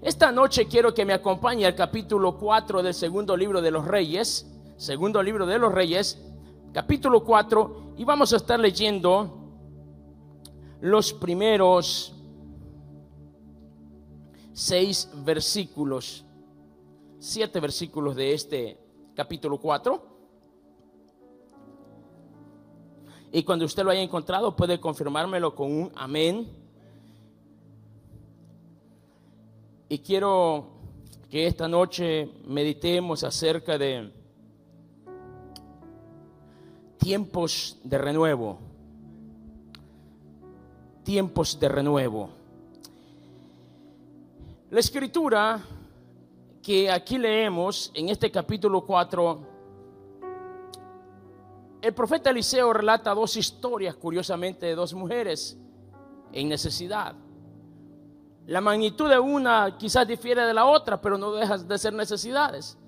Esta noche quiero que me acompañe al capítulo 4 del segundo libro de los Reyes. Segundo libro de los Reyes, capítulo 4. Y vamos a estar leyendo los primeros 6 versículos, 7 versículos de este capítulo 4. Y cuando usted lo haya encontrado, puede confirmármelo con un amén. Y quiero que esta noche meditemos acerca de tiempos de renuevo. Tiempos de renuevo. La escritura que aquí leemos en este capítulo 4, el profeta Eliseo relata 2 historias, curiosamente, de 2 mujeres en necesidad. La magnitud de una quizás difiere de la otra, pero no dejan de ser necesidades,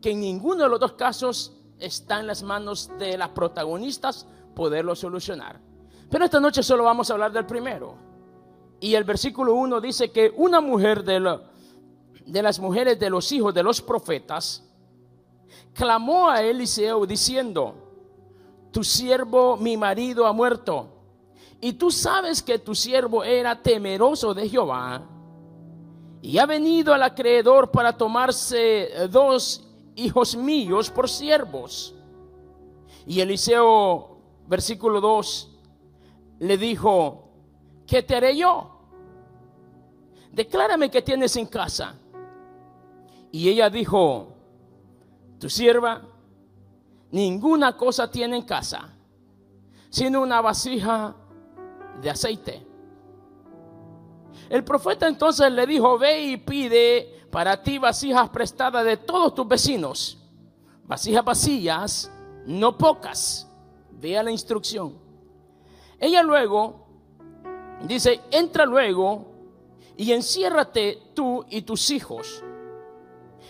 que en ninguno de los 2 casos está en las manos de las protagonistas poderlo solucionar. Pero esta noche solo vamos a hablar del primero. Y el versículo 1 dice que una mujer de las mujeres de los hijos de los profetas clamó a Eliseo diciendo: tu siervo, mi marido, ha muerto, y tú sabes que tu siervo era temeroso de Jehová, y ha venido al acreedor para tomarse 2 hijos míos por siervos. Y Eliseo, versículo 2, le dijo: ¿qué te haré yo? Declárame qué tienes en casa. Y ella dijo: tu sierva ninguna cosa tiene en casa, sino una vasija de aceite. El profeta entonces le dijo: ve y pide para ti vasijas prestadas de todos tus vecinos, vasijas vacías, no pocas. Vea la instrucción. Ella luego dice: entra luego y enciérrate tú y tus hijos.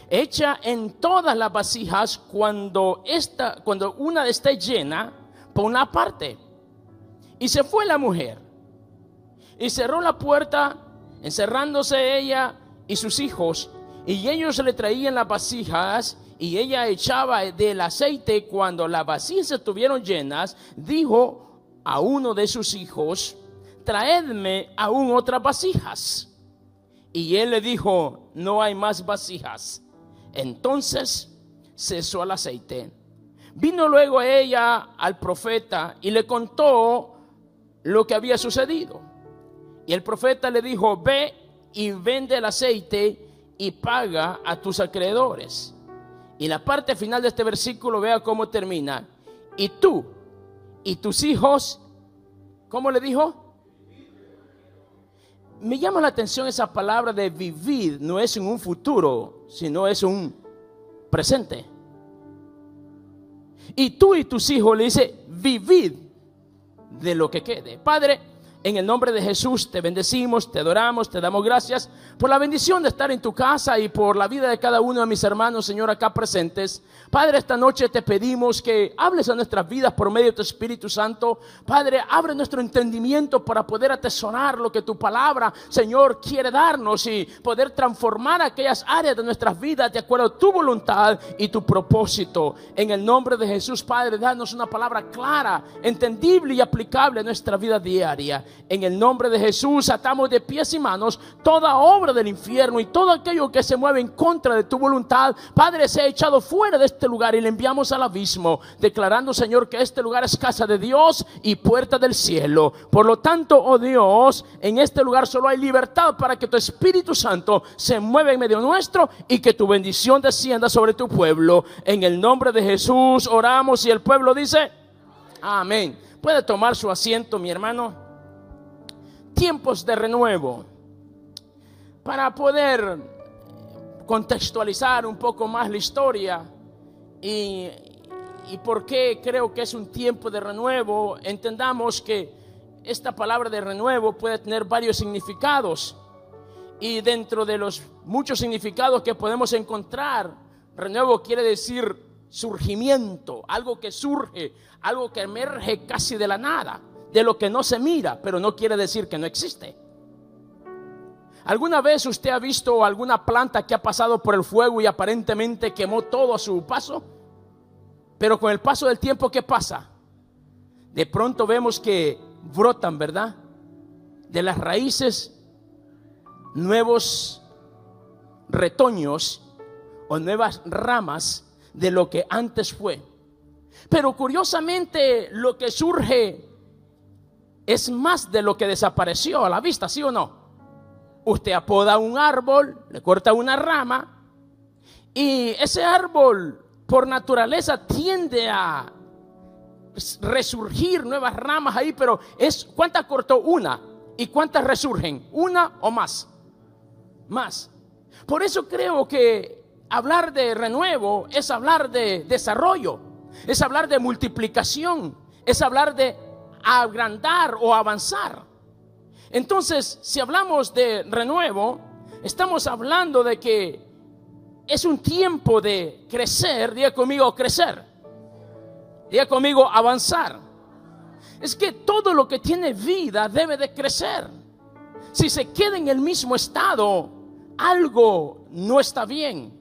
Echa en todas las vasijas cuando una esté llena, ponla aparte. Y se fue la mujer y cerró la puerta, encerrándose ella y sus hijos, y ellos le traían las vasijas, y ella echaba del aceite. Cuando las vasijas estuvieron llenas, dijo a uno de sus hijos: traedme aún otras vasijas. Y él le dijo: no hay más vasijas. Entonces cesó el aceite. Vino luego ella al profeta y le contó lo que había sucedido. Y el profeta le dijo: ve y vende el aceite y paga a tus acreedores. Y la parte final de este versículo, vea cómo termina: y tú y tus hijos, ¿cómo le dijo? Me llama la atención esa palabra de vivir. No es en un futuro, sino es un presente. Y tú y tus hijos, le dice: vivid de lo que quede. Padre, en el nombre de Jesús te bendecimos, te adoramos, te damos gracias por la bendición de estar en tu casa y por la vida de cada uno de mis hermanos, Señor, acá presentes. Padre, esta noche te pedimos que hables a nuestras vidas por medio de tu Espíritu Santo. Padre, abre nuestro entendimiento para poder atesorar lo que tu palabra, Señor, quiere darnos, y poder transformar aquellas áreas de nuestras vidas de acuerdo a tu voluntad y tu propósito. En el nombre de Jesús, Padre, danos una palabra clara, entendible y aplicable a nuestra vida diaria. En el nombre de Jesús atamos de pies y manos toda obra del infierno y todo aquello que se mueve en contra de tu voluntad. Padre, sea echado fuera de este lugar y le enviamos al abismo, declarando, Señor, que este lugar es casa de Dios y puerta del cielo. Por lo tanto, oh Dios, en este lugar solo hay libertad para que tu Espíritu Santo se mueva en medio nuestro y que tu bendición descienda sobre tu pueblo. En el nombre de Jesús oramos, y el pueblo dice amén. Puede tomar su asiento, mi hermano. Tiempos de renuevo. Para poder contextualizar un poco más la historia y por qué creo que es un tiempo de renuevo, entendamos que esta palabra de renuevo puede tener varios significados, y dentro de los muchos significados que podemos encontrar, renuevo quiere decir surgimiento, algo que surge, algo que emerge casi de la nada, de lo que no se mira, pero no quiere decir que no existe. ¿Alguna vez usted ha visto alguna planta que ha pasado por el fuego y aparentemente quemó todo a su paso? Pero con el paso del tiempo, ¿qué pasa? De pronto vemos que brotan, ¿verdad? De las raíces nuevos retoños o nuevas ramas de lo que antes fue. Pero curiosamente lo que surge es más de lo que desapareció a la vista, ¿sí o no? Usted apoda un árbol, le corta una rama y ese árbol por naturaleza tiende a resurgir nuevas ramas ahí, pero ¿cuántas cortó? Una. ¿Y cuántas resurgen? ¿Una o más? Más. Por eso creo que hablar de renuevo es hablar de desarrollo, es hablar de multiplicación, es hablar de agrandar o avanzar. Entonces, si hablamos de renuevo, estamos hablando de que es un tiempo de crecer. Diga conmigo, crecer. Diga conmigo, avanzar. Es que todo lo que tiene vida debe de crecer. Si se queda en el mismo estado, algo no está bien.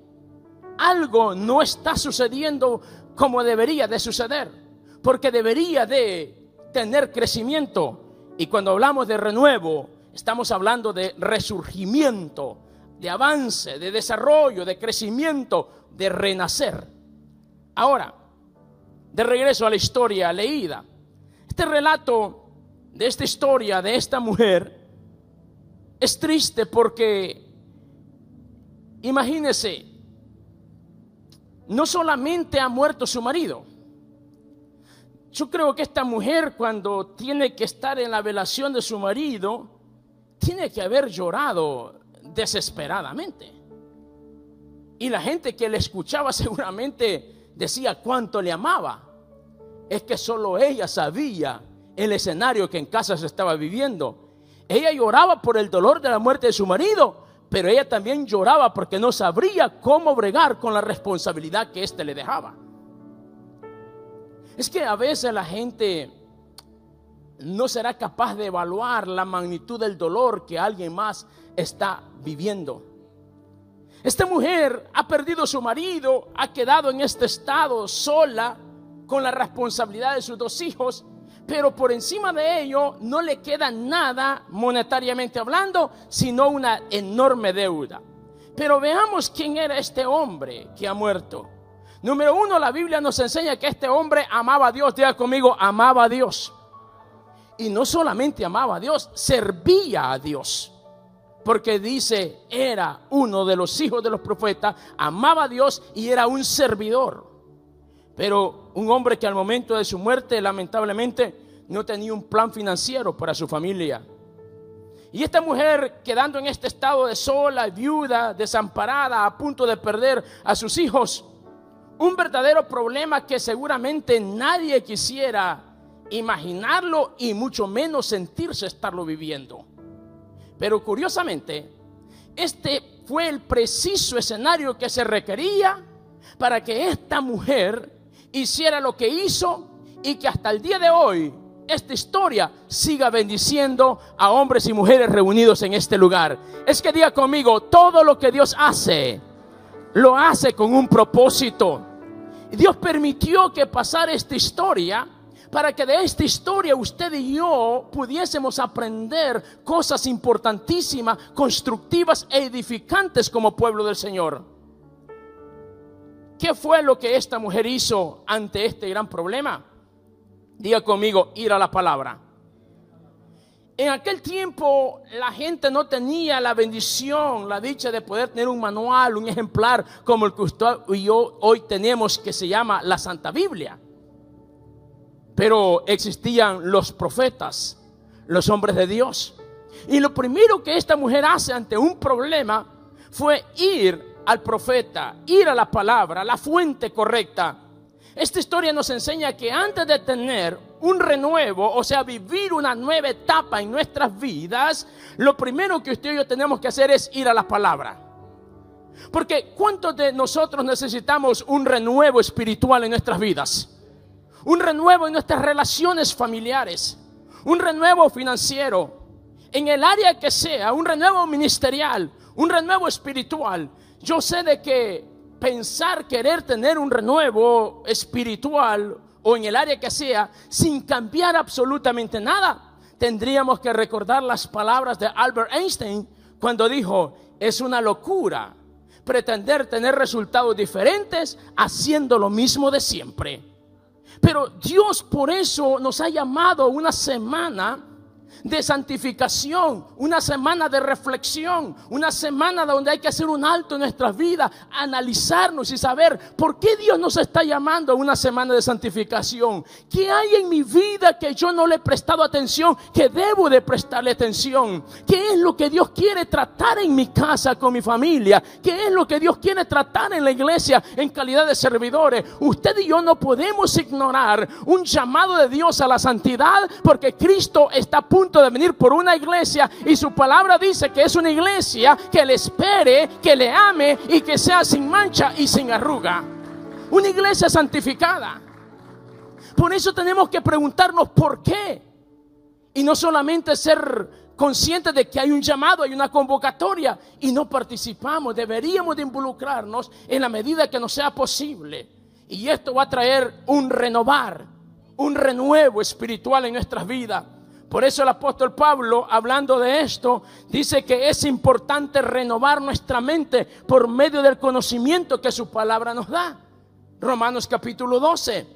Algo no está sucediendo como debería de suceder, porque debería de tener crecimiento. Y cuando hablamos de renuevo, estamos hablando de resurgimiento, de avance, de desarrollo, de crecimiento, de renacer. Ahora, de regreso a la historia leída. Este relato de esta historia de esta mujer es triste porque, imagínese, no solamente ha muerto su marido. Yo creo que esta mujer, cuando tiene que estar en la velación de su marido, tiene que haber llorado desesperadamente. Y la gente que le escuchaba seguramente decía cuánto le amaba. Es que solo ella sabía el escenario que en casa se estaba viviendo. Ella lloraba por el dolor de la muerte de su marido, pero ella también lloraba porque no sabría cómo bregar con la responsabilidad que éste le dejaba. Es que a veces la gente no será capaz de evaluar la magnitud del dolor que alguien más está viviendo. Esta mujer ha perdido a su marido, ha quedado en este estado sola con la responsabilidad de sus 2 hijos, pero por encima de ello no le queda nada monetariamente hablando, sino una enorme deuda. Pero veamos quién era este hombre que ha muerto. Número 1, la Biblia nos enseña que este hombre amaba a Dios. Diga conmigo, amaba a Dios. Y no solamente amaba a Dios, servía a Dios. Porque dice, era uno de los hijos de los profetas, amaba a Dios y era un servidor. Pero un hombre que al momento de su muerte, lamentablemente, no tenía un plan financiero para su familia. Y esta mujer, quedando en este estado de sola, viuda, desamparada, a punto de perder a sus hijos, un verdadero problema que seguramente nadie quisiera imaginarlo y mucho menos sentirse estarlo viviendo. Pero curiosamente, este fue el preciso escenario que se requería para que esta mujer hiciera lo que hizo y que hasta el día de hoy esta historia siga bendiciendo a hombres y mujeres reunidos en este lugar. Es que diga conmigo, todo lo que Dios hace, lo hace con un propósito. Dios permitió que pasara esta historia para que de esta historia usted y yo pudiésemos aprender cosas importantísimas, constructivas e edificantes como pueblo del Señor. ¿Qué fue lo que esta mujer hizo ante este gran problema? Diga conmigo, ir a la palabra. En aquel tiempo la gente no tenía la bendición, la dicha de poder tener un manual, un ejemplar como el que usted y yo hoy tenemos, que se llama la Santa Biblia. Pero existían los profetas, los hombres de Dios. Y lo primero que esta mujer hace ante un problema fue ir al profeta, ir a la palabra, la fuente correcta. Esta historia nos enseña que antes de tener un renuevo, o sea, vivir una nueva etapa en nuestras vidas, lo primero que usted y yo tenemos que hacer es ir a la palabra. Porque ¿cuántos de nosotros necesitamos un renuevo espiritual en nuestras vidas? Un renuevo en nuestras relaciones familiares, un renuevo financiero. en el área que sea, un renuevo ministerial, un renuevo espiritual. Yo sé de que pensar querer tener un renuevo espiritual o en el área que sea, sin cambiar absolutamente nada, tendríamos que recordar las palabras de Albert Einstein cuando dijo: es una locura pretender tener resultados diferentes haciendo lo mismo de siempre. Pero Dios por eso nos ha llamado una semana de santificación, una semana de reflexión, una semana donde hay que hacer un alto en nuestras vidas, analizarnos y saber por qué Dios nos está llamando a una semana de santificación. ¿Qué hay en mi vida que yo no le he prestado atención, que debo de prestarle atención? ¿Qué es lo que Dios quiere tratar en mi casa con mi familia? ¿Qué es lo que Dios quiere tratar en la iglesia en calidad de servidores? Usted y yo no podemos ignorar un llamado de Dios a la santidad, porque Cristo está a punto de venir por una iglesia y su palabra dice que es una iglesia que le espere, que le ame y que sea sin mancha y sin arruga. Una iglesia santificada. Por eso tenemos que preguntarnos por qué, y no solamente ser conscientes de que hay un llamado, hay una convocatoria y no participamos. Deberíamos de involucrarnos en la medida que nos sea posible, y esto va a traer un renovar, un renuevo espiritual en nuestras vidas. Por eso el apóstol Pablo, hablando de esto, dice que es importante renovar nuestra mente por medio del conocimiento que su palabra nos da. Romanos capítulo 12.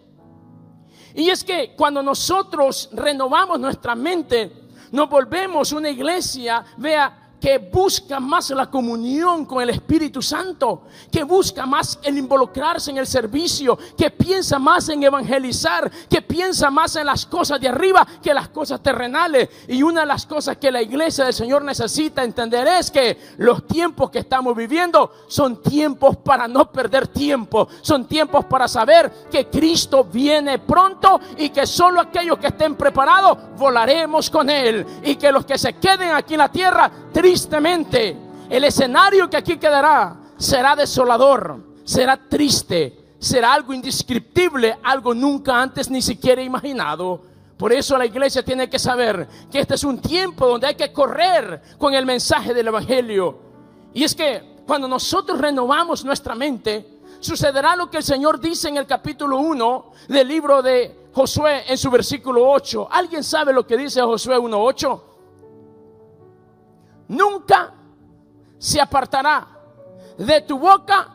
Y es que cuando nosotros renovamos nuestra mente, nos volvemos una iglesia, vea, que busca más la comunión con el Espíritu Santo, que busca más el involucrarse en el servicio, que piensa más en evangelizar, que piensa más en las cosas de arriba que las cosas terrenales. Y una de las cosas que la iglesia del Señor necesita entender es que los tiempos que estamos viviendo son tiempos para no perder tiempo, son tiempos para saber que Cristo viene pronto y que solo aquellos que estén preparados volaremos con Él, y que los que se queden aquí en la tierra, tristemente, el escenario que aquí quedará será desolador, será triste, será algo indescriptible, algo nunca antes ni siquiera imaginado. Por eso la iglesia tiene que saber que este es un tiempo donde hay que correr con el mensaje del evangelio. Y es que cuando nosotros renovamos nuestra mente, sucederá lo que el Señor dice en el capítulo 1 del libro de Josué en su versículo 8. ¿Alguien sabe lo que dice Josué 1:8? Nunca se apartará de tu boca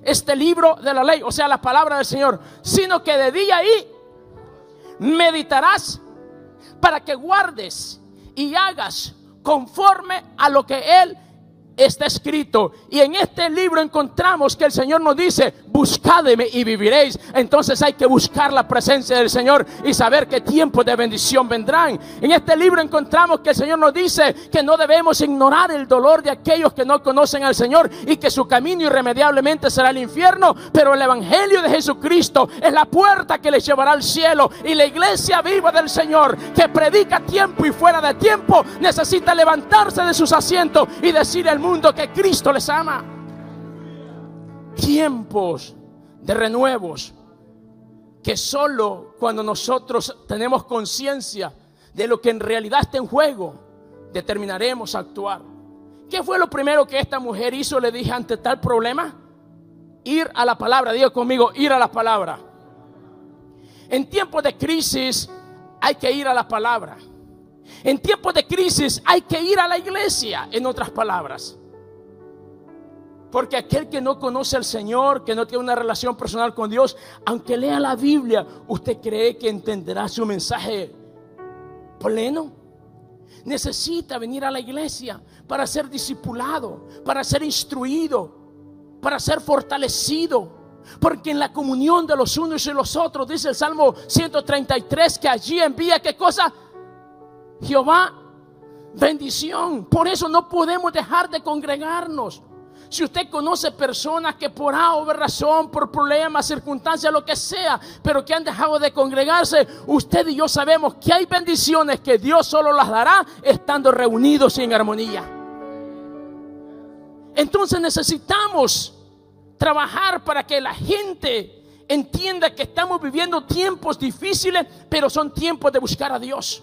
este libro de la ley, o sea, la palabra del Señor, sino que de día y meditarás para que guardes y hagas conforme a lo que Él está escrito. Y en este libro encontramos que el Señor nos dice: buscadme y viviréis. Entonces hay que buscar la presencia del Señor y saber que tiempos de bendición vendrán. En este libro encontramos que el Señor nos dice que no debemos ignorar el dolor de aquellos que no conocen al Señor y que su camino irremediablemente será el infierno, pero el evangelio de Jesucristo es la puerta que les llevará al cielo. Y la iglesia viva del Señor, que predica a tiempo y fuera de tiempo, necesita levantarse de sus asientos y decir al mundo que Cristo les ama. Tiempos de renuevos que solo cuando nosotros tenemos conciencia de lo que en realidad está en juego, determinaremos a actuar. ¿Qué fue lo primero que esta mujer hizo? Le dije, ante tal problema, ir a la palabra. Diga conmigo, ir a la palabra. En tiempos de crisis hay que ir a la palabra. En tiempos de crisis hay que ir a la iglesia, en otras palabras. Porque aquel que no conoce al Señor, que no tiene una relación personal con Dios, aunque lea la Biblia, ¿usted cree que entenderá su mensaje pleno? Necesita venir a la iglesia para ser discipulado, para ser instruido, para ser fortalecido. Porque en la comunión de los unos y los otros, dice el Salmo 133, que allí envía, ¿qué cosa? Jehová, bendición. Por eso no podemos dejar de congregarnos. Si usted conoce personas que por A o B razón, por problemas, circunstancias, lo que sea, pero que han dejado de congregarse, usted y yo sabemos que hay bendiciones que Dios solo las dará estando reunidos y en armonía. Entonces necesitamos trabajar para que la gente entienda que estamos viviendo tiempos difíciles, pero son tiempos de buscar a Dios.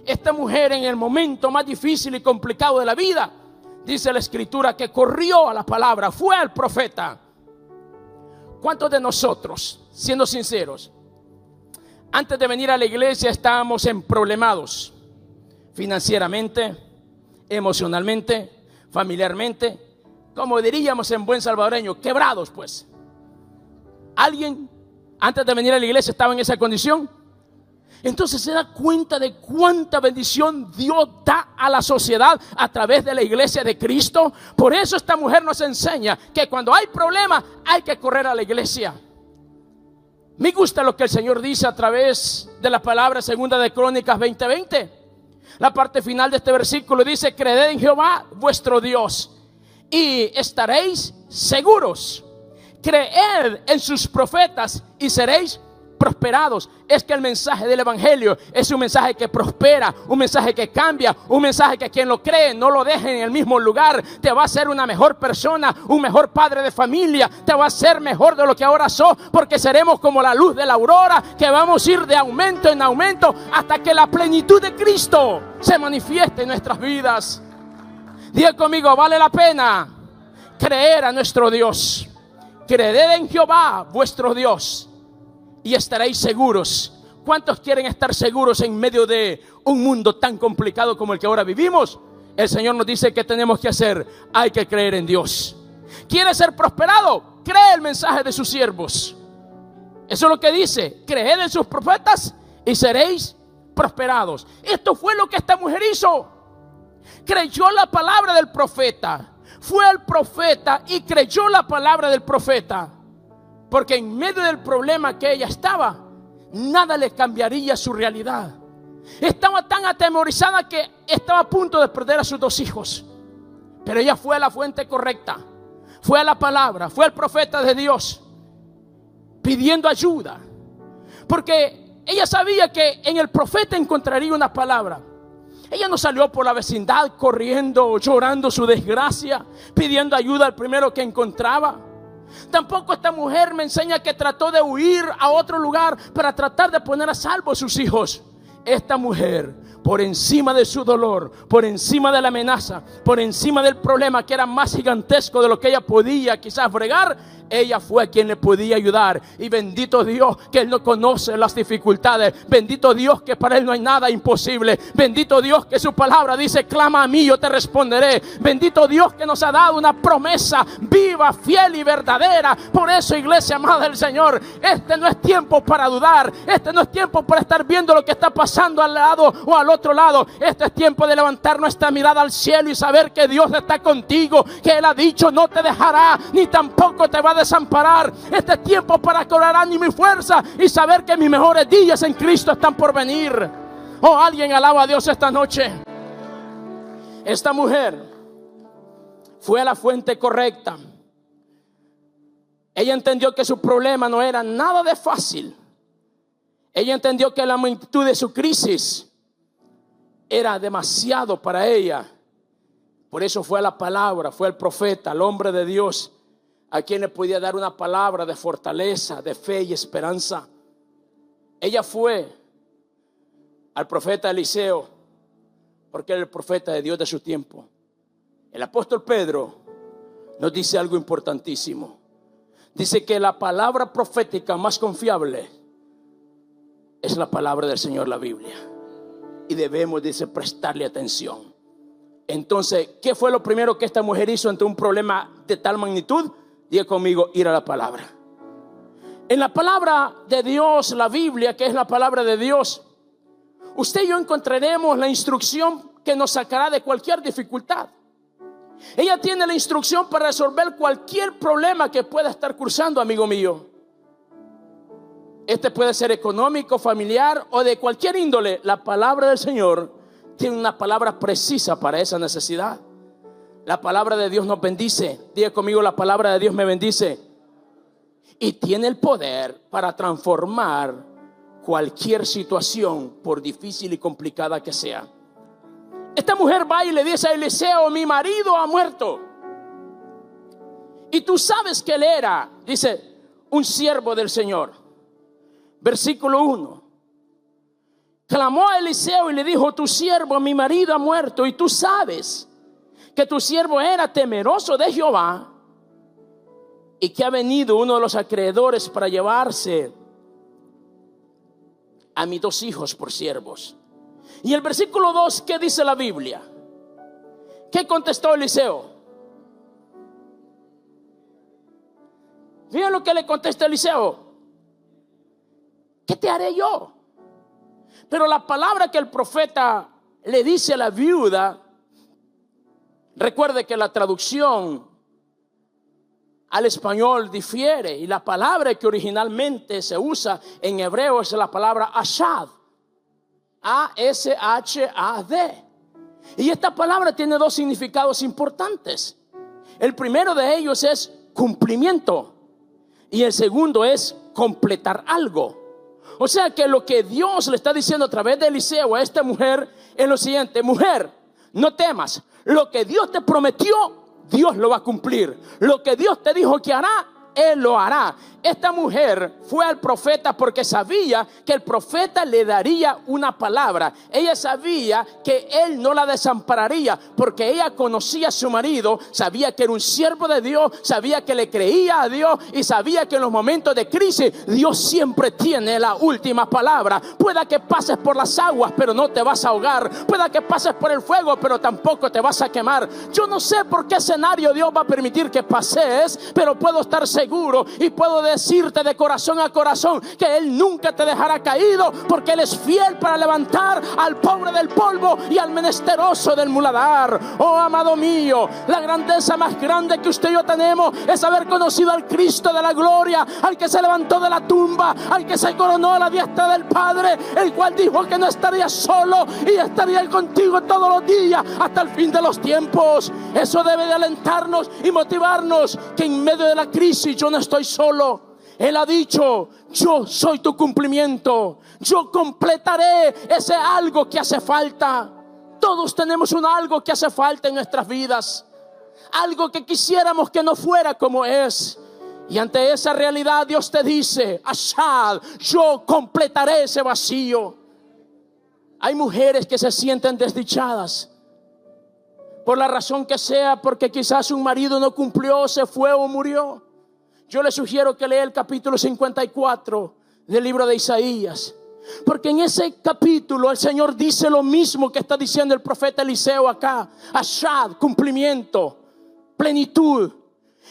esta mujer en el momento más difícil y complicado de la vida, dice la Escritura que corrió a la palabra, fue al profeta. ¿Cuántos de nosotros, siendo sinceros, antes de venir a la iglesia estábamos emproblemados financieramente, emocionalmente, familiarmente, como diríamos en buen salvadoreño, quebrados pues? ¿Alguien antes de venir a la iglesia estaba en esa condición? Entonces se da cuenta de cuánta bendición Dios da a la sociedad a través de la iglesia de Cristo. Por eso esta mujer nos enseña que cuando hay problemas hay que correr a la iglesia. Me gusta lo que el Señor dice a través de la palabra segunda de Crónicas 20:20. La parte final de este versículo dice: creed en Jehová vuestro Dios y estaréis seguros. Creed en sus profetas y seréis prosperados. Es que el mensaje del evangelio es un mensaje que prospera, un mensaje que cambia, un mensaje que quien lo cree no lo deje en el mismo lugar. Te va a hacer una mejor persona, un mejor padre de familia, te va a hacer mejor de lo que ahora sos, porque seremos como la luz de la aurora, que vamos a ir de aumento en aumento hasta que la plenitud de Cristo se manifieste en nuestras vidas. Diga conmigo: vale la pena creer a nuestro Dios. Creed en Jehová vuestro Dios y estaréis seguros. ¿Cuántos quieren estar seguros en medio de un mundo tan complicado como el que ahora vivimos? El Señor nos dice que tenemos que hacer. Hay que creer en Dios. ¿Quieres ser prosperado? Cree el mensaje de sus siervos. Eso es lo que dice: creed en sus profetas y seréis prosperados. Esto fue lo que esta mujer hizo. Creyó la palabra del profeta. Fue al profeta y creyó la palabra del profeta. Porque en medio del problema que ella estaba, nada le cambiaría su realidad. Estaba tan atemorizada que estaba a punto de perder a sus 2 hijos. Pero ella fue a la fuente correcta. Fue a la palabra, fue al profeta de Dios, pidiendo ayuda. Porque ella sabía que en el profeta encontraría una palabra. Ella no salió por la vecindad corriendo, llorando su desgracia, pidiendo ayuda al primero que encontraba. Tampoco esta mujer me enseña que trató de huir a otro lugar para tratar de poner a salvo a sus hijos. Esta mujer, por encima de su dolor, por encima de la amenaza, por encima del problema que era más gigantesco de lo que ella podía quizás bregar, ella fue quien le podía ayudar. Y bendito Dios que Él no conoce las dificultades. Bendito Dios que para Él no hay nada imposible. Bendito Dios que su palabra dice: clama a mí, yo te responderé. Bendito Dios que nos ha dado una promesa viva, fiel y verdadera. Por eso, iglesia amada del Señor, este no es tiempo para dudar. Este no es tiempo para estar viendo lo que está pasando al lado o al otro lado. Este es tiempo de levantar nuestra mirada al cielo y saber que Dios está contigo, que Él ha dicho: no te dejará ni tampoco te va a desamparar. Este es tiempo para cobrar ánimo y fuerza y saber que mis mejores días en Cristo están por venir. Oh, alguien alaba a Dios esta noche. Esta mujer fue a la fuente correcta. Ella entendió que su problema no era nada de fácil. Ella entendió que la magnitud de su crisis era demasiado para ella. Por eso fue a la palabra, fue al profeta, al hombre de Dios, a quien le podía dar una palabra de fortaleza, de fe y esperanza. Ella fue al profeta Eliseo, porque era el profeta de Dios de su tiempo. El apóstol Pedro nos dice algo importantísimo. Dice que la palabra profética más confiable es la palabra del Señor, la Biblia. Y debemos, dice, prestarle atención. Entonces, ¿qué fue lo primero que esta mujer hizo ante un problema de tal magnitud? Diga conmigo: ir a la palabra. En la palabra de Dios, la Biblia, que es la palabra de Dios, usted y yo encontraremos la instrucción que nos sacará de cualquier dificultad. Ella tiene la instrucción para resolver cualquier problema que pueda estar cursando, amigo mío. Este puede ser económico, familiar o de cualquier índole. La palabra del Señor tiene una palabra precisa para esa necesidad. La palabra de Dios nos bendice. Diga conmigo: la palabra de Dios me bendice. Y tiene el poder para transformar cualquier situación, por difícil y complicada que sea. Esta mujer va y le dice a Eliseo: mi marido ha muerto. Y tú sabes que él era, dice, un siervo del Señor. Versículo 1. clamó a Eliseo y le dijo: tu siervo, mi marido, ha muerto, y tú sabes que tu siervo era temeroso de Jehová, y que ha venido uno de los acreedores para llevarse a mis 2 hijos por siervos. Y el versículo 2, ¿qué dice la Biblia? ¿Qué contestó Eliseo? Miren lo que le contesta Eliseo: ¿qué te haré yo? Pero la palabra que el profeta le dice a la viuda, recuerde que la traducción al español difiere, y la palabra que originalmente se usa en hebreo es la palabra ashad, A-S-H-A-D. Y esta palabra tiene 2 significados importantes. El primero de ellos es cumplimiento, y el segundo es completar algo. O sea que lo que Dios le está diciendo a través de Eliseo a esta mujer es lo siguiente: mujer, no temas, lo que Dios te prometió, Dios lo va a cumplir. Lo que Dios te dijo que hará, Él lo hará. Esta mujer fue al profeta porque sabía que el profeta le daría una palabra. Ella sabía que él no la desampararía, porque ella conocía a su marido, sabía que era un siervo de Dios, sabía que le creía a Dios, y sabía que en los momentos de crisis Dios siempre tiene la última palabra. Pueda que pases por las aguas, pero no te vas a ahogar. Pueda que pases por el fuego, pero tampoco te vas a quemar. Yo no sé por qué escenario Dios va a permitir que pases, pero puedo estar seguro y puedo decirte de corazón a corazón que Él nunca te dejará caído, porque Él es fiel para levantar al pobre del polvo y al menesteroso del muladar. Oh, amado mío, la grandeza más grande que usted y yo tenemos es haber conocido al Cristo de la gloria, al que se levantó de la tumba, al que se coronó a la diestra del Padre, el cual dijo que no estaría solo y estaría contigo todos los días hasta el fin de los tiempos. Eso debe de alentarnos y motivarnos, que en medio de la crisis yo no estoy solo. Él ha dicho: yo soy tu cumplimiento, yo completaré ese algo que hace falta. Todos tenemos un algo que hace falta en nuestras vidas, algo que quisiéramos que no fuera como es. Y ante esa realidad Dios te dice: Ashad, yo completaré ese vacío. Hay mujeres que se sienten desdichadas por la razón que sea, porque quizás un marido no cumplió, se fue o murió. Yo le sugiero que lea el capítulo 54 del libro de Isaías, porque en ese capítulo el Señor dice lo mismo que está diciendo el profeta Eliseo acá: Ashad, cumplimiento, plenitud.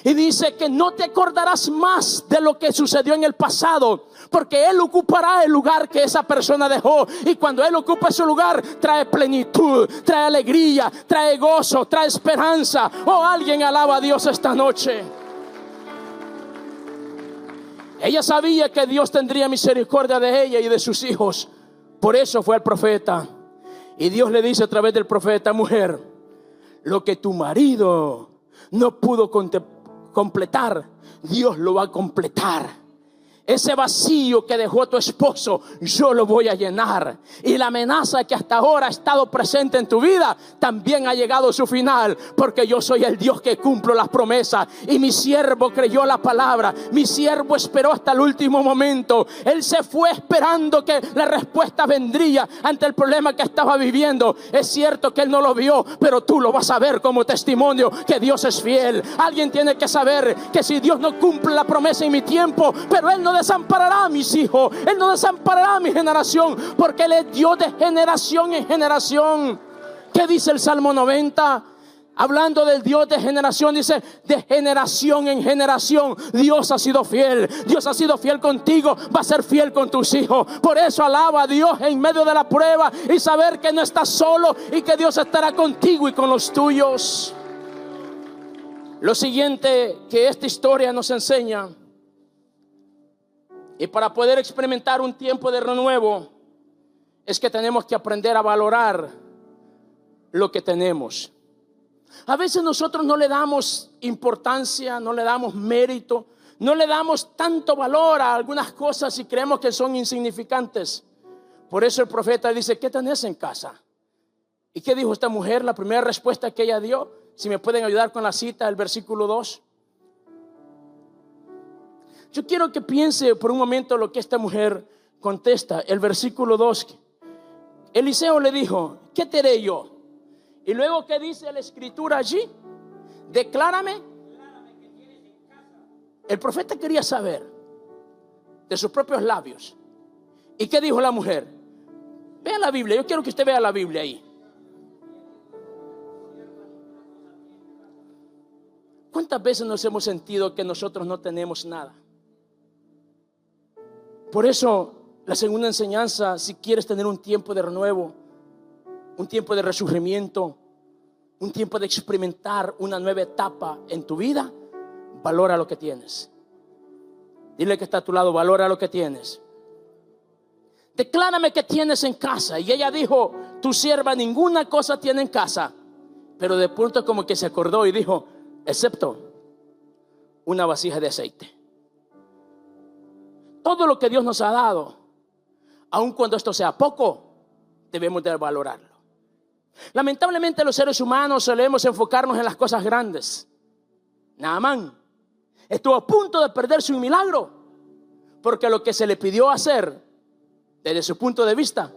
Y dice que no te acordarás más de lo que sucedió en el pasado, porque Él ocupará el lugar que esa persona dejó. Y cuando Él ocupa ese lugar, trae plenitud, trae alegría, trae gozo, trae esperanza. Oh, alguien alaba a Dios esta noche. Ella sabía que Dios tendría misericordia de ella y de sus hijos. Por eso fue al profeta. Y Dios le dice a través del profeta: mujer, lo que tu marido no pudo completar, Dios lo va a completar. Ese vacío que dejó tu esposo, yo lo voy a llenar. Y la amenaza que hasta ahora ha estado presente en tu vida también ha llegado a su final, porque yo soy el Dios que cumplo las promesas. Y mi siervo creyó la palabra, mi siervo esperó hasta el último momento. Él se fue esperando que la respuesta vendría ante el problema que estaba viviendo. Es cierto que él no lo vio, pero tú lo vas a ver como testimonio que Dios es fiel. Alguien tiene que saber que si Dios no cumple la promesa en mi tiempo, pero Él no desamparará a mis hijos, Él no desamparará a mi generación, porque Él es Dios de generación en generación. ¿Qué dice el Salmo 90? Hablando del Dios de generación, dice: de generación en generación Dios ha sido fiel. Dios ha sido fiel contigo, va a ser fiel con tus hijos. Por eso alaba a Dios en medio de la prueba, y saber que no estás solo y que Dios estará contigo y con los tuyos. Lo siguiente que esta historia nos enseña, y para poder experimentar un tiempo de renuevo, es que tenemos que aprender a valorar lo que tenemos. A veces nosotros no le damos importancia, no le damos mérito, no le damos tanto valor a algunas cosas y creemos que son insignificantes. Por eso el profeta dice: ¿qué tenés en casa? ¿Y qué dijo esta mujer? La primera respuesta que ella dio, si me pueden ayudar con la cita del versículo 2. Yo quiero que piense por un momento lo que esta mujer contesta. El versículo 2 Eliseo le dijo: ¿qué te haré yo? Y luego, ¿qué dice la escritura allí? Declárame. El profeta quería saber de sus propios labios. ¿Y qué dijo la mujer? Vea la Biblia, yo quiero que usted vea la Biblia ahí. ¿Cuántas veces nos hemos sentido que nosotros no tenemos nada? Por eso, la segunda enseñanza, si quieres tener un tiempo de renuevo, un tiempo de resurgimiento, un tiempo de experimentar una nueva etapa en tu vida, valora lo que tienes. Dile que está a tu lado: valora lo que tienes. Declárame qué tienes en casa. Y ella dijo: tu sierva ninguna cosa tiene en casa. Pero de pronto como que se acordó y dijo: excepto una vasija de aceite. Todo lo que Dios nos ha dado, aun cuando esto sea poco, debemos de valorarlo. Lamentablemente los seres humanos solemos enfocarnos en las cosas grandes. Naamán estuvo a punto de perderse un milagro, porque lo que se le pidió hacer, desde su punto de vista,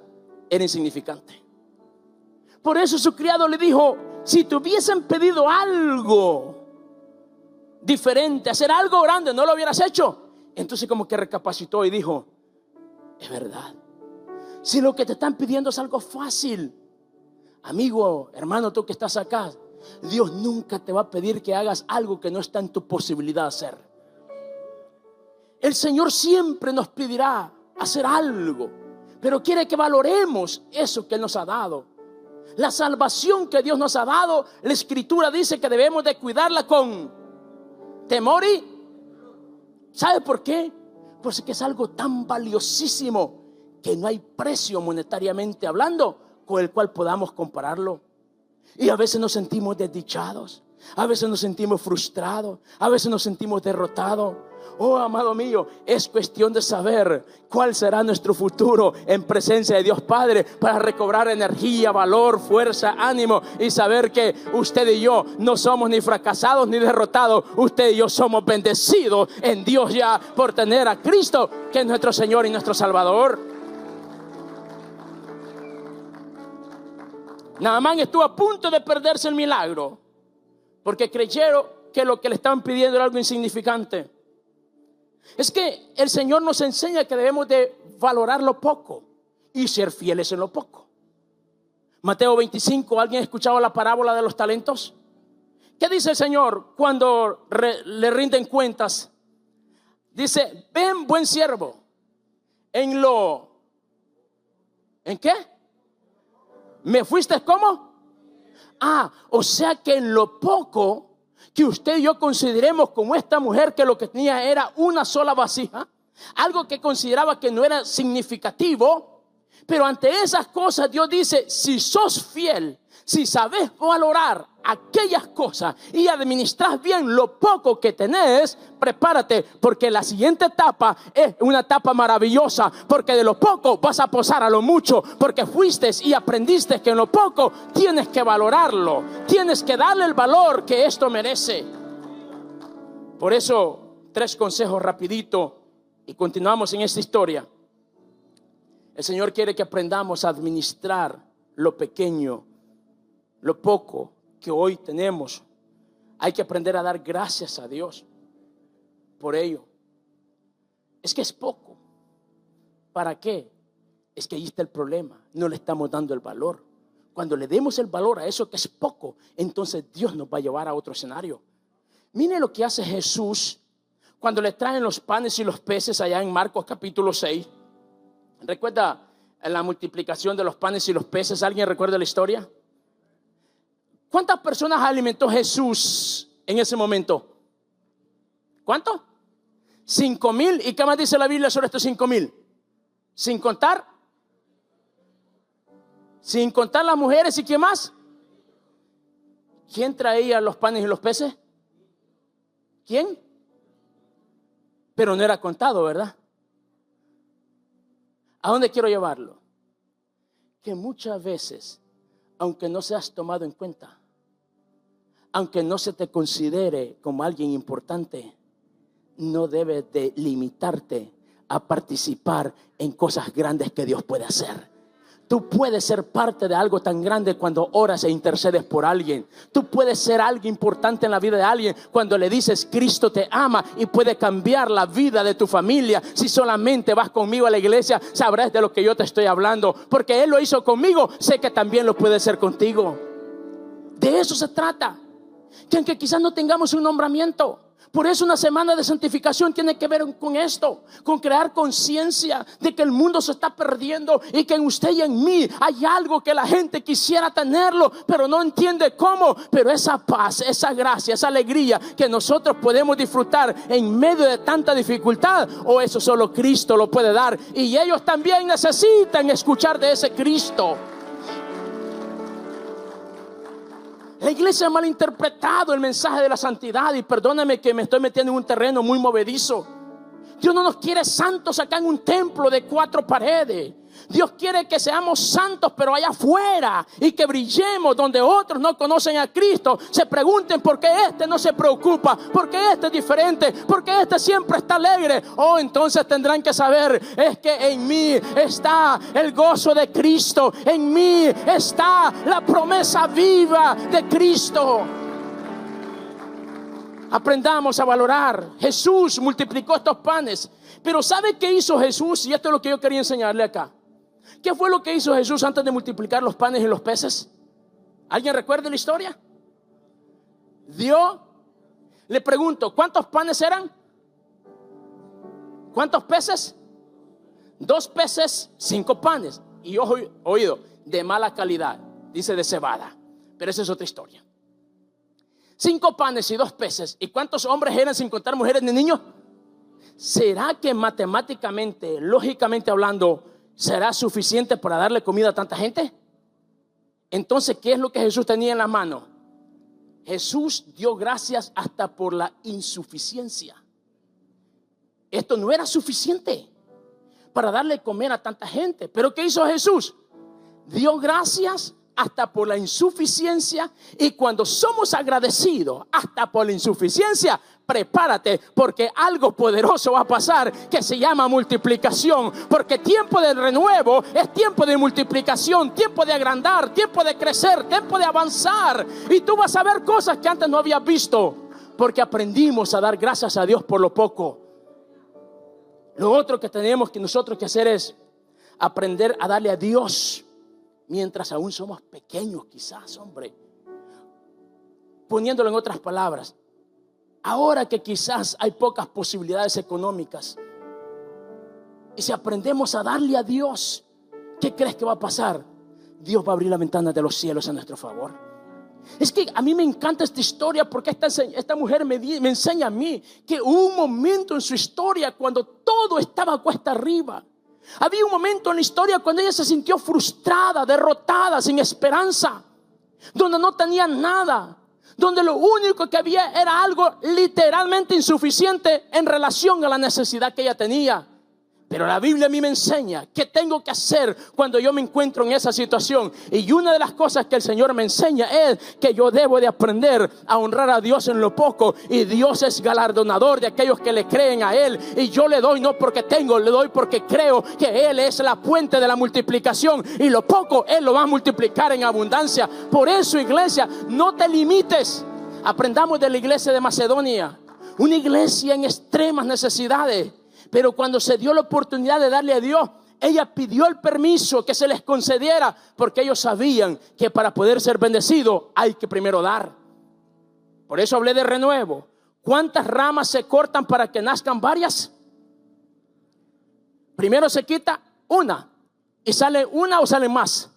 era insignificante. Por eso su criado le dijo: si te hubiesen pedido algo diferente, hacer algo grande, ¿no lo hubieras hecho? Entonces como que recapacitó y dijo: es verdad. Si lo que te están pidiendo es algo fácil, amigo, hermano, tú que estás acá, Dios nunca te va a pedir que hagas algo que no está en tu posibilidad de hacer. El Señor siempre nos pedirá hacer algo, pero quiere que valoremos eso que Él nos ha dado. La salvación que Dios nos ha dado, la Escritura dice que debemos de cuidarla con temor y... ¿sabe por qué? Porque es algo tan valiosísimo que no hay precio monetariamente hablando con el cual podamos compararlo. Y a veces nos sentimos desdichados, a veces nos sentimos frustrados, a veces nos sentimos derrotados. Oh, amado mío, es cuestión de saber cuál será nuestro futuro en presencia de Dios Padre, para recobrar energía, valor, fuerza, ánimo, y saber que usted y yo no somos ni fracasados ni derrotados. Usted y yo somos bendecidos en Dios ya por tener a Cristo, que es nuestro Señor y nuestro Salvador. Naamán estuvo a punto de perderse el milagro, porque creyeron que lo que le estaban pidiendo era algo insignificante. Es que el Señor nos enseña que debemos de valorar lo poco y ser fieles en lo poco. Mateo 25, ¿alguien ha escuchado la parábola de los talentos? ¿Qué dice el Señor cuando le rinden cuentas? Dice: ven, buen siervo, ¿en qué? ¿Me fuiste cómo? O sea que en lo poco que usted y yo consideremos, como esta mujer que lo que tenía era una sola vasija, algo que consideraba que no era significativo, pero ante esas cosas Dios dice: si sos fiel, si sabes valorar aquellas cosas y administras bien lo poco que tenés, prepárate, porque la siguiente etapa es una etapa maravillosa, porque de lo poco vas a pasar a lo mucho, porque fuiste y aprendiste que en lo poco tienes que valorarlo, tienes que darle el valor que esto merece. Por eso, 3 consejos rapidito y continuamos en esta historia. El Señor quiere que aprendamos a administrar lo pequeño, lo poco que hoy tenemos. Hay que aprender a dar gracias a Dios por ello. Es que es poco. ¿Para qué? Es que ahí está el problema. No le estamos dando el valor. Cuando le demos el valor a eso que es poco, entonces Dios nos va a llevar a otro escenario. Mire lo que hace Jesús cuando le traen los panes y los peces allá en Marcos capítulo 6. ¿Recuerda la multiplicación de los panes y los peces? ¿Alguien recuerda la historia? ¿Cuántas personas alimentó Jesús en ese momento? ¿Cuánto? 5,000. ¿Y qué más dice la Biblia sobre estos 5,000? Sin contar las mujeres. ¿Y qué más? ¿Quién traía los panes y los peces? ¿Quién? Pero no era contado, ¿verdad? ¿A dónde quiero llevarlo? Que muchas veces, aunque no seas tomado en cuenta, aunque no se te considere como alguien importante, no debes de limitarte a participar en cosas grandes que Dios puede hacer. Tú puedes ser parte de algo tan grande cuando oras e intercedes por alguien. Tú puedes ser algo importante en la vida de alguien cuando le dices Cristo te ama, y puede cambiar la vida de tu familia. Si solamente vas conmigo a la iglesia, sabrás de lo que yo te estoy hablando, porque Él lo hizo conmigo, sé que también lo puede hacer contigo. De eso se trata. Que aunque quizás no tengamos un nombramiento, por eso una semana de santificación tiene que ver con esto, con crear conciencia de que el mundo se está perdiendo y que en usted y en mí hay algo que la gente quisiera tenerlo, pero no entiende cómo. Pero esa paz, esa gracia, esa alegría que nosotros podemos disfrutar en medio de tanta dificultad, o eso solo Cristo lo puede dar, y ellos también necesitan escuchar de ese Cristo. La iglesia ha malinterpretado el mensaje de la santidad, y perdóname que me estoy metiendo en un terreno muy movedizo. Dios no nos quiere santos acá en un templo de 4 paredes. Dios quiere que seamos santos pero allá afuera, y que brillemos donde otros no conocen a Cristo. Se pregunten por qué este no se preocupa, por qué este es diferente, por qué este siempre está alegre. Oh, entonces tendrán que saber, es que en mí está el gozo de Cristo, en mí está la promesa viva de Cristo. Aprendamos a valorar. Jesús multiplicó estos panes, pero ¿sabe qué hizo Jesús? Y esto es lo que yo quería enseñarle acá. ¿Qué fue lo que hizo Jesús antes de multiplicar los panes y los peces? ¿Alguien recuerda la historia? Le pregunto, ¿cuántos panes eran? ¿Cuántos peces? 2 peces, 5 panes. Y oído, de mala calidad, dice de cebada, pero esa es otra historia. 5 panes y 2 peces. ¿Y cuántos hombres eran sin contar mujeres ni niños? ¿Será que matemáticamente, lógicamente hablando, será suficiente para darle comida a tanta gente? Entonces, ¿qué es lo que Jesús tenía en la mano? Jesús dio gracias hasta por la insuficiencia. Esto no era suficiente para darle comer a tanta gente. ¿Pero qué hizo Jesús? Dio gracias hasta por la insuficiencia. Y cuando somos agradecidos hasta por la insuficiencia, prepárate, porque algo poderoso va a pasar que se llama multiplicación. Porque tiempo de renuevo es tiempo de multiplicación, tiempo de agrandar, tiempo de crecer, tiempo de avanzar. Y tú vas a ver cosas que antes no habías visto, porque aprendimos a dar gracias a Dios por lo poco. Lo otro que tenemos que nosotros que hacer es aprender a darle a Dios mientras aún somos pequeños, quizás, hombre. Poniéndolo en otras palabras, ahora que quizás hay pocas posibilidades económicas, y si aprendemos a darle a Dios, ¿qué crees que va a pasar? Dios va a abrir la ventana de los cielos a nuestro favor. Es que a mí me encanta esta historia, porque esta mujer me enseña a mí que hubo un momento en su historia cuando todo estaba cuesta arriba. Había un momento en la historia cuando ella se sintió frustrada, derrotada, sin esperanza, donde no tenía nada, donde lo único que había era algo literalmente insuficiente en relación a la necesidad que ella tenía. Pero la Biblia a mí me enseña qué tengo que hacer cuando yo me encuentro en esa situación. Y una de las cosas que el Señor me enseña es que yo debo de aprender a honrar a Dios en lo poco. Y Dios es galardonador de aquellos que le creen a Él. Y yo le doy no porque tengo, le doy porque creo que Él es la fuente de la multiplicación. Y lo poco Él lo va a multiplicar en abundancia. Por eso, iglesia, no te limites. Aprendamos de la iglesia de Macedonia, una iglesia en extremas necesidades. Pero cuando se dio la oportunidad de darle a Dios, ella pidió el permiso que se les concediera, porque ellos sabían que para poder ser bendecido hay que primero dar. Por eso hablé de renuevo. ¿Cuántas ramas se cortan para que nazcan varias? Primero se quita una y sale una o sale más.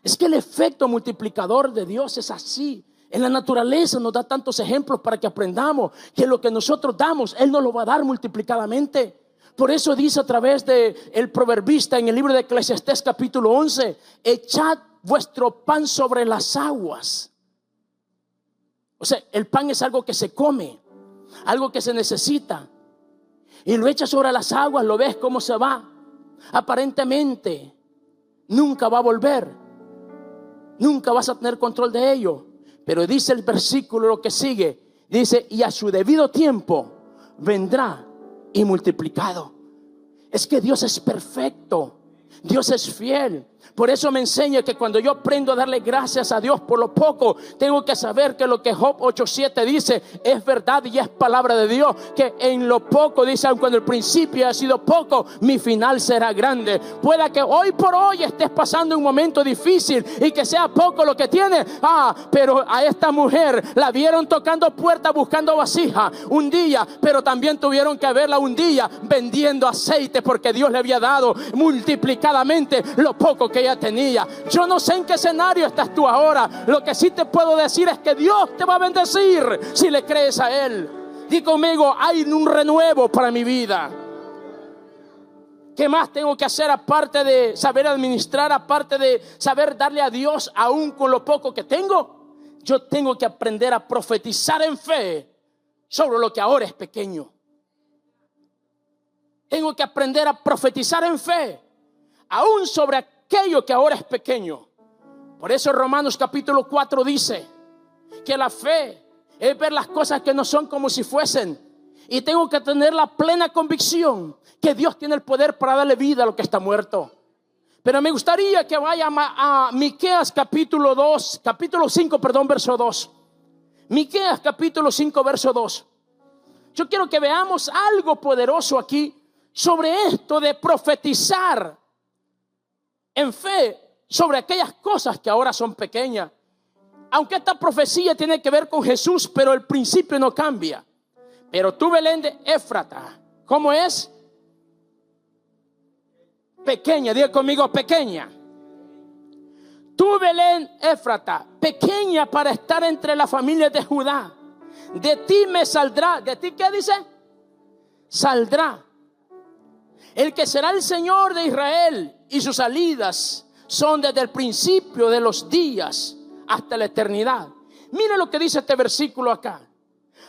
Es que el efecto multiplicador de Dios es así. En la naturaleza nos da tantos ejemplos para que aprendamos que lo que nosotros damos, Él nos lo va a dar multiplicadamente. Por eso dice a través de el proverbista en el libro de Eclesiastés capítulo 11: echad vuestro pan sobre las aguas. O sea, el pan es algo que se come, algo que se necesita, y lo echas sobre las aguas, lo ves cómo se va. Aparentemente nunca va a volver, nunca vas a tener control de ello. Pero dice el versículo lo que sigue, dice: y a su debido tiempo vendrá y multiplicado. Es que Dios es perfecto, Dios es fiel. Por eso me enseña que cuando yo aprendo a darle gracias a Dios por lo poco, tengo que saber que lo que Job 8:7 dice es verdad y es palabra de Dios. Que en lo poco, dice, aun cuando el principio ha sido poco, mi final será grande. Pueda que hoy por hoy estés pasando un momento difícil y que sea poco lo que tienes. Pero a esta mujer la vieron tocando puertas buscando vasija un día, pero también tuvieron que verla un día vendiendo aceite, porque Dios le había dado multiplicadamente lo poco que ella tenía. Yo no sé en qué escenario estás tú ahora. Lo que sí te puedo decir es que Dios te va a bendecir si le crees a Él. Di conmigo, hay un renuevo para mi vida. ¿Qué más tengo que hacer aparte de saber administrar, aparte de saber darle a Dios aún con lo poco que tengo? Yo tengo que aprender a profetizar en fe sobre lo que ahora es pequeño. Tengo que aprender a profetizar en fe aún sobre aquello que ahora es pequeño. Por eso Romanos capítulo 4 dice que la fe es ver las cosas que no son como si fuesen. Y tengo que tener la plena convicción que Dios tiene el poder para darle vida a lo que está muerto. Pero me gustaría que vaya a Miqueas capítulo 5, verso 2. Miqueas capítulo 5, verso 2. Yo quiero que veamos algo poderoso aquí sobre esto de profetizar en fe sobre aquellas cosas que ahora son pequeñas. Aunque esta profecía tiene que ver con Jesús, pero el principio no cambia. Pero tú, Belén de Éfrata, ¿cómo es? Pequeña, diga conmigo, pequeña. Tú, Belén Éfrata, pequeña para estar entre las familias de Judá. De ti me saldrá. ¿De ti qué dice? Saldrá el que será el Señor de Israel, y sus salidas son desde el principio de los días hasta la eternidad. Mire lo que dice este versículo acá.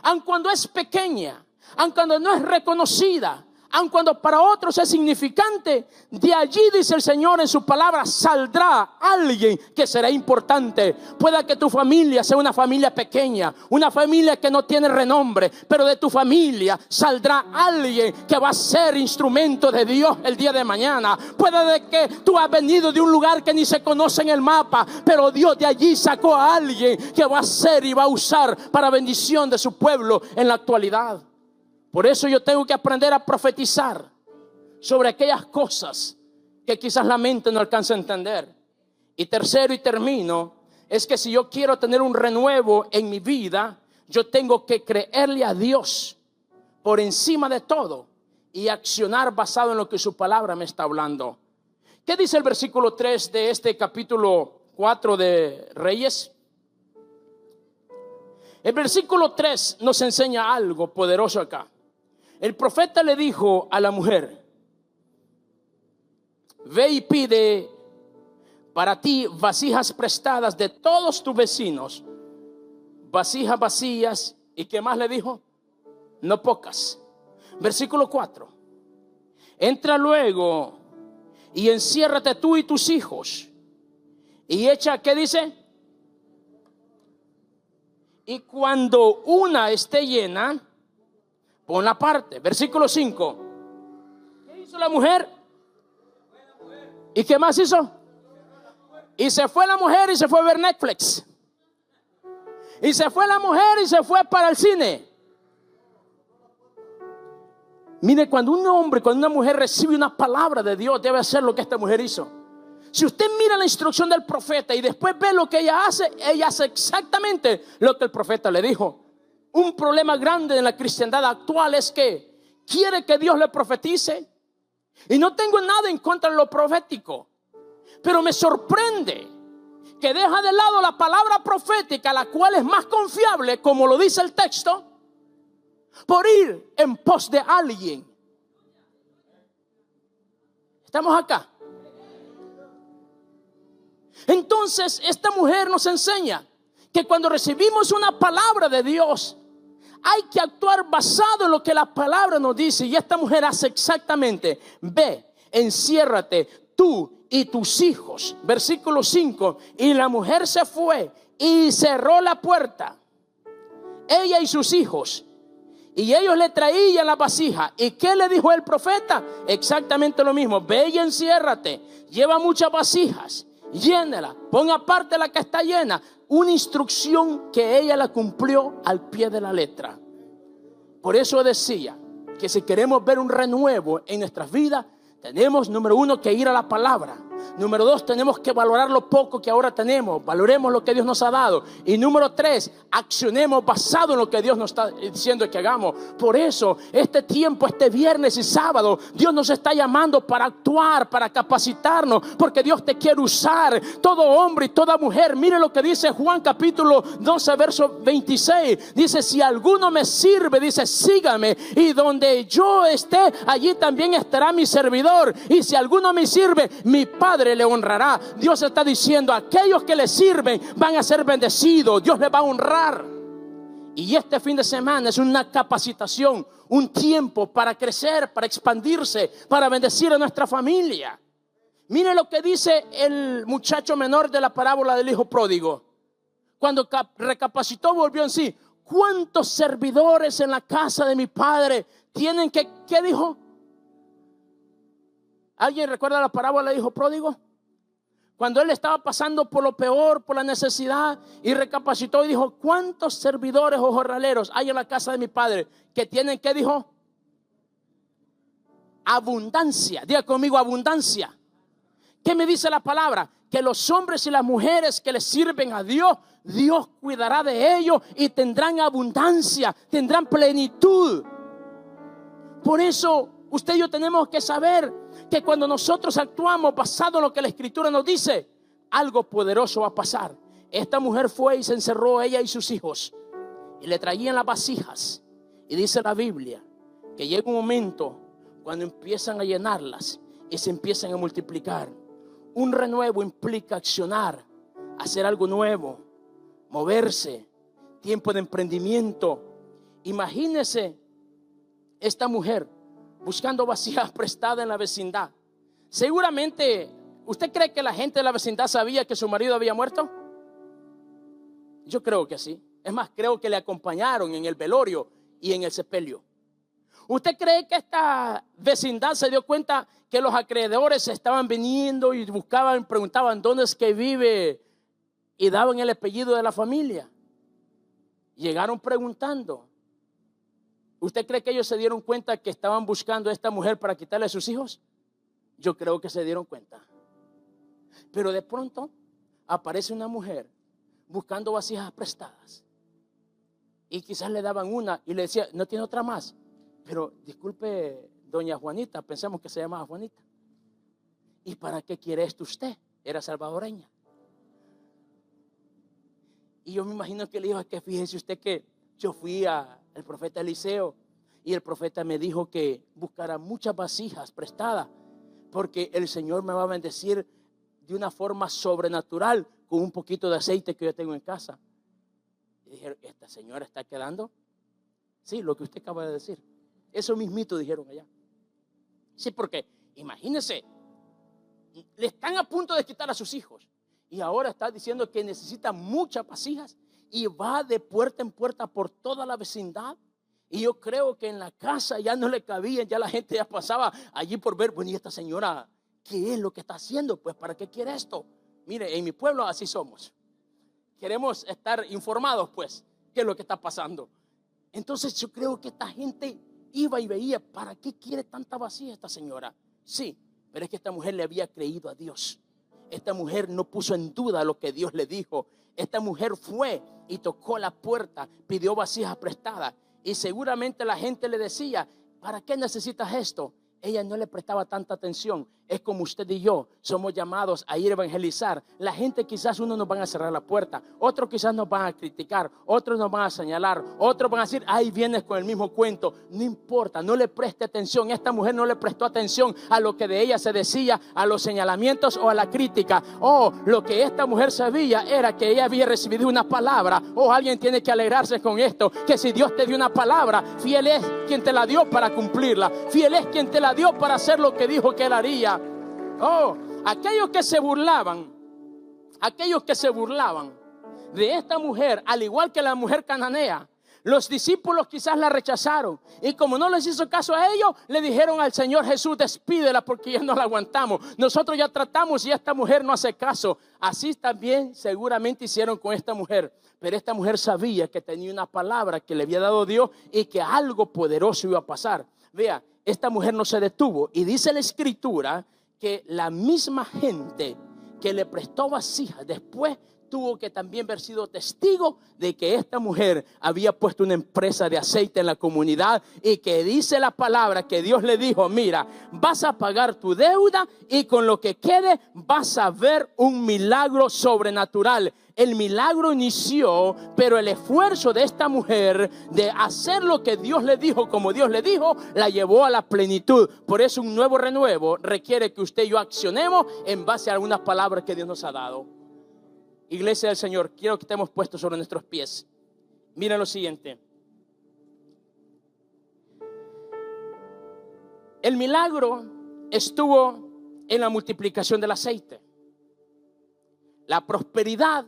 Aun cuando es pequeña, aun cuando no es reconocida, aun cuando para otros es significante, de allí, dice el Señor en su palabra, saldrá alguien que será importante. Pueda que tu familia sea una familia pequeña, una familia que no tiene renombre, pero de tu familia saldrá alguien que va a ser instrumento de Dios el día de mañana. Puede que tú has venido de un lugar que ni se conoce en el mapa, pero Dios de allí sacó a alguien que va a ser y va a usar para bendición de su pueblo en la actualidad. Por eso yo tengo que aprender a profetizar sobre aquellas cosas que quizás la mente no alcanza a entender. Y tercero, y termino, es que si yo quiero tener un renuevo en mi vida, yo tengo que creerle a Dios por encima de todo y accionar basado en lo que su palabra me está hablando. ¿Qué dice el versículo 3 de este capítulo 4 de Reyes? El versículo 3 nos enseña algo poderoso acá. El profeta le dijo a la mujer: ve y pide para ti vasijas prestadas de todos tus vecinos, vasijas vacías. ¿Y qué más le dijo? No pocas. Versículo 4. Entra luego y enciérrate tú y tus hijos y echa, ¿qué dice? Y cuando una esté llena, ponla aparte. Versículo 5. ¿Qué hizo la mujer? ¿Y qué más hizo? Y se fue la mujer y se fue a ver Netflix. Y se fue la mujer y se fue para el cine. Mire, cuando un hombre, cuando una mujer recibe una palabra de Dios, debe hacer lo que esta mujer hizo. Si usted mira la instrucción del profeta y después ve lo que ella hace exactamente lo que el profeta le dijo. Un problema grande en la cristiandad actual es que quiere que Dios le profetice. Y no tengo nada en contra de lo profético, pero me sorprende que deja de lado la palabra profética, la cual es más confiable, como lo dice el texto, por ir en pos de alguien. ¿Estamos acá? Entonces esta mujer nos enseña que cuando recibimos una palabra de Dios, hay que actuar basado en lo que la palabra nos dice. Y esta mujer hace exactamente: ve, enciérrate tú y tus hijos. Versículo 5. Y la mujer se fue y cerró la puerta, ella y sus hijos, Y ellos le traían la vasija. ¿Y qué le dijo el profeta? Exactamente lo mismo. Ve y enciérrate. Lleva muchas vasijas. Llénela. Pon aparte la que está llena. Una instrucción que ella la cumplió al pie de la letra. Por eso decía que si queremos ver un renuevo en nuestras vidas, tenemos, número uno, que ir a la palabra. Número dos, tenemos que valorar lo poco que ahora tenemos. Valoremos lo que Dios nos ha dado. Y número tres, accionemos basado en lo que Dios nos está diciendo que hagamos. Por eso, este tiempo, este viernes y sábado, Dios nos está llamando para actuar, para capacitarnos, porque Dios te quiere usar. Todo hombre y toda mujer. Mire lo que dice Juan capítulo 12, verso 26. Dice, si alguno me sirve, dice, sígame. Y donde yo esté, allí también estará mi servidor. Y si alguno me sirve, mi Padre le honrará. Dios está diciendo, aquellos que le sirven van a ser bendecidos. Dios les va a honrar. Y este fin de semana es una capacitación, un tiempo para crecer, para expandirse, para bendecir a nuestra familia. Mire lo que dice el muchacho menor de la parábola del hijo pródigo. Cuando recapacitó, volvió en sí. ¿Cuántos servidores en la casa de mi padre tienen que, qué dijo? ¿Alguien recuerda la parábola del hijo pródigo? Cuando él estaba pasando por lo peor, por la necesidad, y recapacitó y dijo, ¿cuántos servidores o jornaleros hay en la casa de mi padre que tienen, qué dijo? Abundancia. Diga conmigo, abundancia. ¿Qué me dice la palabra? Que los hombres y las mujeres que le sirven a Dios, Dios cuidará de ellos y tendrán abundancia, tendrán plenitud. Por eso usted y yo tenemos que saber que cuando nosotros actuamos basado en lo que la Escritura nos dice, algo poderoso va a pasar. Esta mujer fue y se encerró, ella y sus hijos, y le traían las vasijas. Y dice la Biblia que llega un momento cuando empiezan a llenarlas y se empiezan a multiplicar. Un renuevo implica accionar, hacer algo nuevo, moverse, tiempo de emprendimiento. Imagínese esta mujer buscando vasijas prestadas en la vecindad. Seguramente, ¿usted cree que la gente de la vecindad sabía que su marido había muerto? Yo creo que sí. Es más, creo que le acompañaron en el velorio y en el sepelio. ¿Usted cree que esta vecindad se dio cuenta que los acreedores estaban viniendo y buscaban, preguntaban dónde es que vive y daban el apellido de la familia? Llegaron preguntando. ¿Usted cree que ellos se dieron cuenta que estaban buscando a esta mujer para quitarle a sus hijos? Yo creo que se dieron cuenta. Pero de pronto aparece una mujer buscando vasijas prestadas. Y quizás le daban una y le decía, ¿no tiene otra más? Pero disculpe, doña Juanita, pensamos que se llamaba Juanita. ¿Y para qué quiere esto usted? Era salvadoreña. Y yo me imagino que le dijo, que fíjese usted que yo fui al profeta Eliseo y el profeta me dijo que buscara muchas vasijas prestadas porque el Señor me va a bendecir de una forma sobrenatural con un poquito de aceite que yo tengo en casa. Y dijeron, ¿esta señora está quedando? Sí, lo que usted acaba de decir. Eso mismito dijeron allá. Sí, porque imagínense, le están a punto de quitar a sus hijos y ahora está diciendo que necesita muchas vasijas y va de puerta en puerta por toda la vecindad. Y yo creo que en la casa ya no le cabía, ya la gente ya pasaba allí por ver, bueno, ¿y esta señora qué es lo que está haciendo? Pues, ¿para qué quiere esto? Mire, en mi pueblo así somos. Queremos estar informados, pues, qué es lo que está pasando. Entonces yo creo que esta gente iba y veía, ¿para qué quiere tanta vasija esta señora? Sí, pero es que esta mujer le había creído a Dios. Esta mujer no puso en duda lo que Dios le dijo. Esta mujer fue y tocó la puerta, pidió vasijas prestadas. Y seguramente la gente le decía, ¿para qué necesitas esto? Ella no le prestaba tanta atención. Es como usted y yo somos llamados a ir a evangelizar. La gente quizás unos nos van a cerrar la puerta, otros quizás nos van a criticar, otros nos van a señalar, otros van a decir, ahí vienes con el mismo cuento. No importa, no le preste atención. Esta mujer no le prestó atención a lo que de ella se decía, a los señalamientos o a la crítica. Lo que esta mujer sabía era que ella había recibido una palabra. Alguien tiene que alegrarse con esto, que si Dios te dio una palabra, fiel es quien te la dio para cumplirla. Fiel es quien te la dio para hacer lo que dijo que él haría. Aquellos que se burlaban de esta mujer, al igual que la mujer cananea, Los discípulos quizás la rechazaron, y como no les hizo caso a ellos, le dijeron al Señor Jesús: despídela porque ya no la aguantamos. Nosotros ya tratamos y esta mujer no hace caso. Así también seguramente hicieron con esta mujer. Pero esta mujer sabía que tenía una palabra que le había dado Dios y que algo poderoso iba a pasar. Vea, esta mujer no se detuvo, y dice la Escritura que la misma gente que le prestó vasijas después tuvo que también haber sido testigo de que esta mujer había puesto una empresa de aceite en la comunidad, y que dice la palabra que Dios le dijo: mira, vas a pagar tu deuda y con lo que quede vas a ver un milagro sobrenatural. El milagro inició, pero el esfuerzo de esta mujer de hacer lo que Dios le dijo, como Dios le dijo, la llevó a la plenitud. Por eso un nuevo renuevo requiere que usted y yo accionemos en base a algunas palabras que Dios nos ha dado. Iglesia del Señor, quiero que estemos puestos sobre nuestros pies. Miren lo siguiente. El milagro estuvo en la multiplicación del aceite. La prosperidad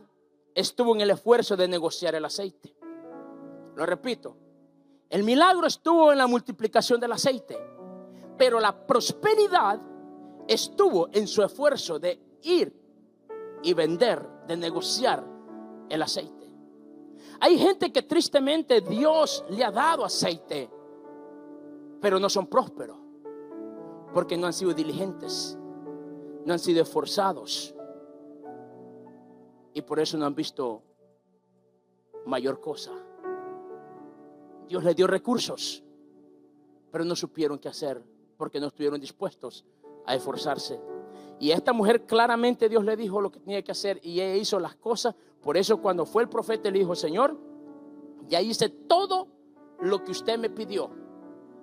estuvo en el esfuerzo de negociar el aceite. Lo repito, el milagro estuvo en la multiplicación del aceite, pero la prosperidad estuvo en su esfuerzo de ir y vender, de negociar el aceite. Hay gente que tristemente Dios le ha dado aceite, pero no son prósperos porque no han sido diligentes, no han sido esforzados, y por eso no han visto mayor cosa. Dios les dio recursos, pero no supieron qué hacer porque no estuvieron dispuestos a esforzarse. Y a esta mujer claramente Dios le dijo lo que tenía que hacer, y ella hizo las cosas. Por eso cuando fue el profeta le dijo: Señor, ya hice todo lo que usted me pidió.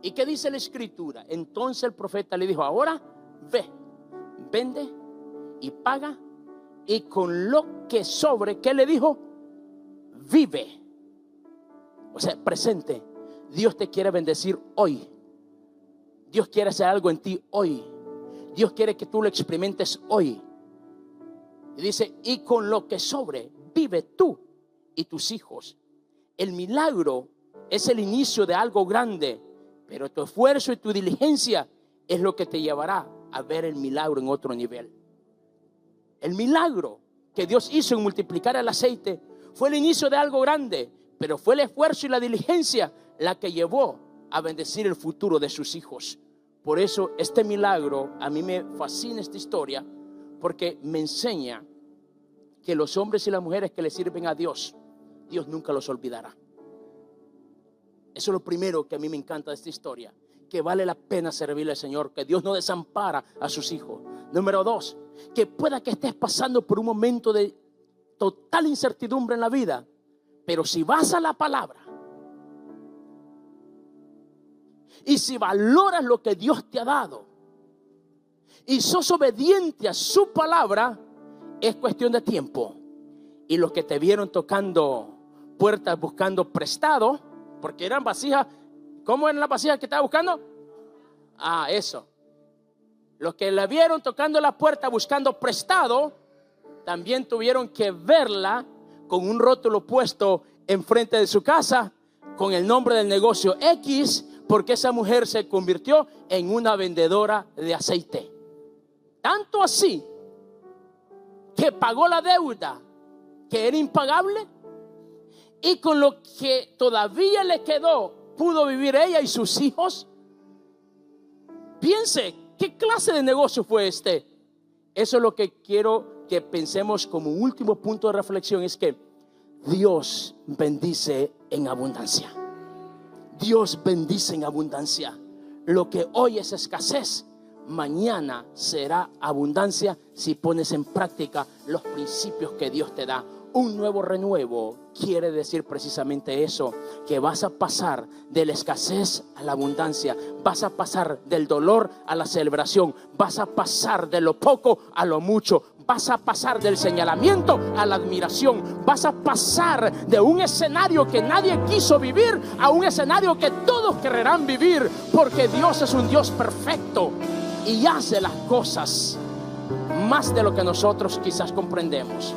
¿Y qué dice la Escritura? Entonces el profeta le dijo: ahora ve, vende y paga, y con lo que sobre, ¿qué le dijo? Vive. O sea, presente. Dios te quiere bendecir hoy. Dios quiere hacer algo en ti hoy. Dios quiere que tú lo experimentes hoy. Y dice: y con lo que sobre, vive tú y tus hijos. El milagro es el inicio de algo grande, pero tu esfuerzo y tu diligencia es lo que te llevará a ver el milagro en otro nivel. El milagro que Dios hizo en multiplicar el aceite fue el inicio de algo grande, pero fue el esfuerzo y la diligencia la que llevó a bendecir el futuro de sus hijos. Por eso este milagro, a mí me fascina esta historia, porque me enseña que los hombres y las mujeres que le sirven a Dios, Dios nunca los olvidará. Eso es lo primero que a mí me encanta de esta historia, que vale la pena servirle al Señor, que Dios no desampara a sus hijos. Número 2, que pueda que estés pasando por un momento de total incertidumbre en la vida, pero si vas a la palabra y si valoras lo que Dios te ha dado y sos obediente a su palabra, es cuestión de tiempo. Y los que te vieron tocando puertas buscando prestado, porque eran vasijas, ¿cómo eran las vasijas que estaba buscando? Eso. Los que la vieron tocando la puerta buscando prestado, también tuvieron que verla con un rótulo puesto enfrente de su casa con el nombre del negocio X, porque esa mujer se convirtió en una vendedora de aceite. Tanto así que pagó la deuda que era impagable, y con lo que todavía le quedó pudo vivir ella y sus hijos. Piense, ¿qué clase de negocio fue este? Eso es lo que quiero que pensemos como último punto de reflexión, es que Dios bendice en abundancia. Dios bendice en abundancia. Lo que hoy es escasez, mañana será abundancia si pones en práctica los principios que Dios te da. Un nuevo renuevo quiere decir precisamente eso, que vas a pasar de la escasez a la abundancia, vas a pasar del dolor a la celebración, vas a pasar de lo poco a lo mucho, vas a pasar del señalamiento a la admiración, vas a pasar de un escenario que nadie quiso vivir a un escenario que todos querrán vivir, porque Dios es un Dios perfecto y hace las cosas más de lo que nosotros quizás comprendemos.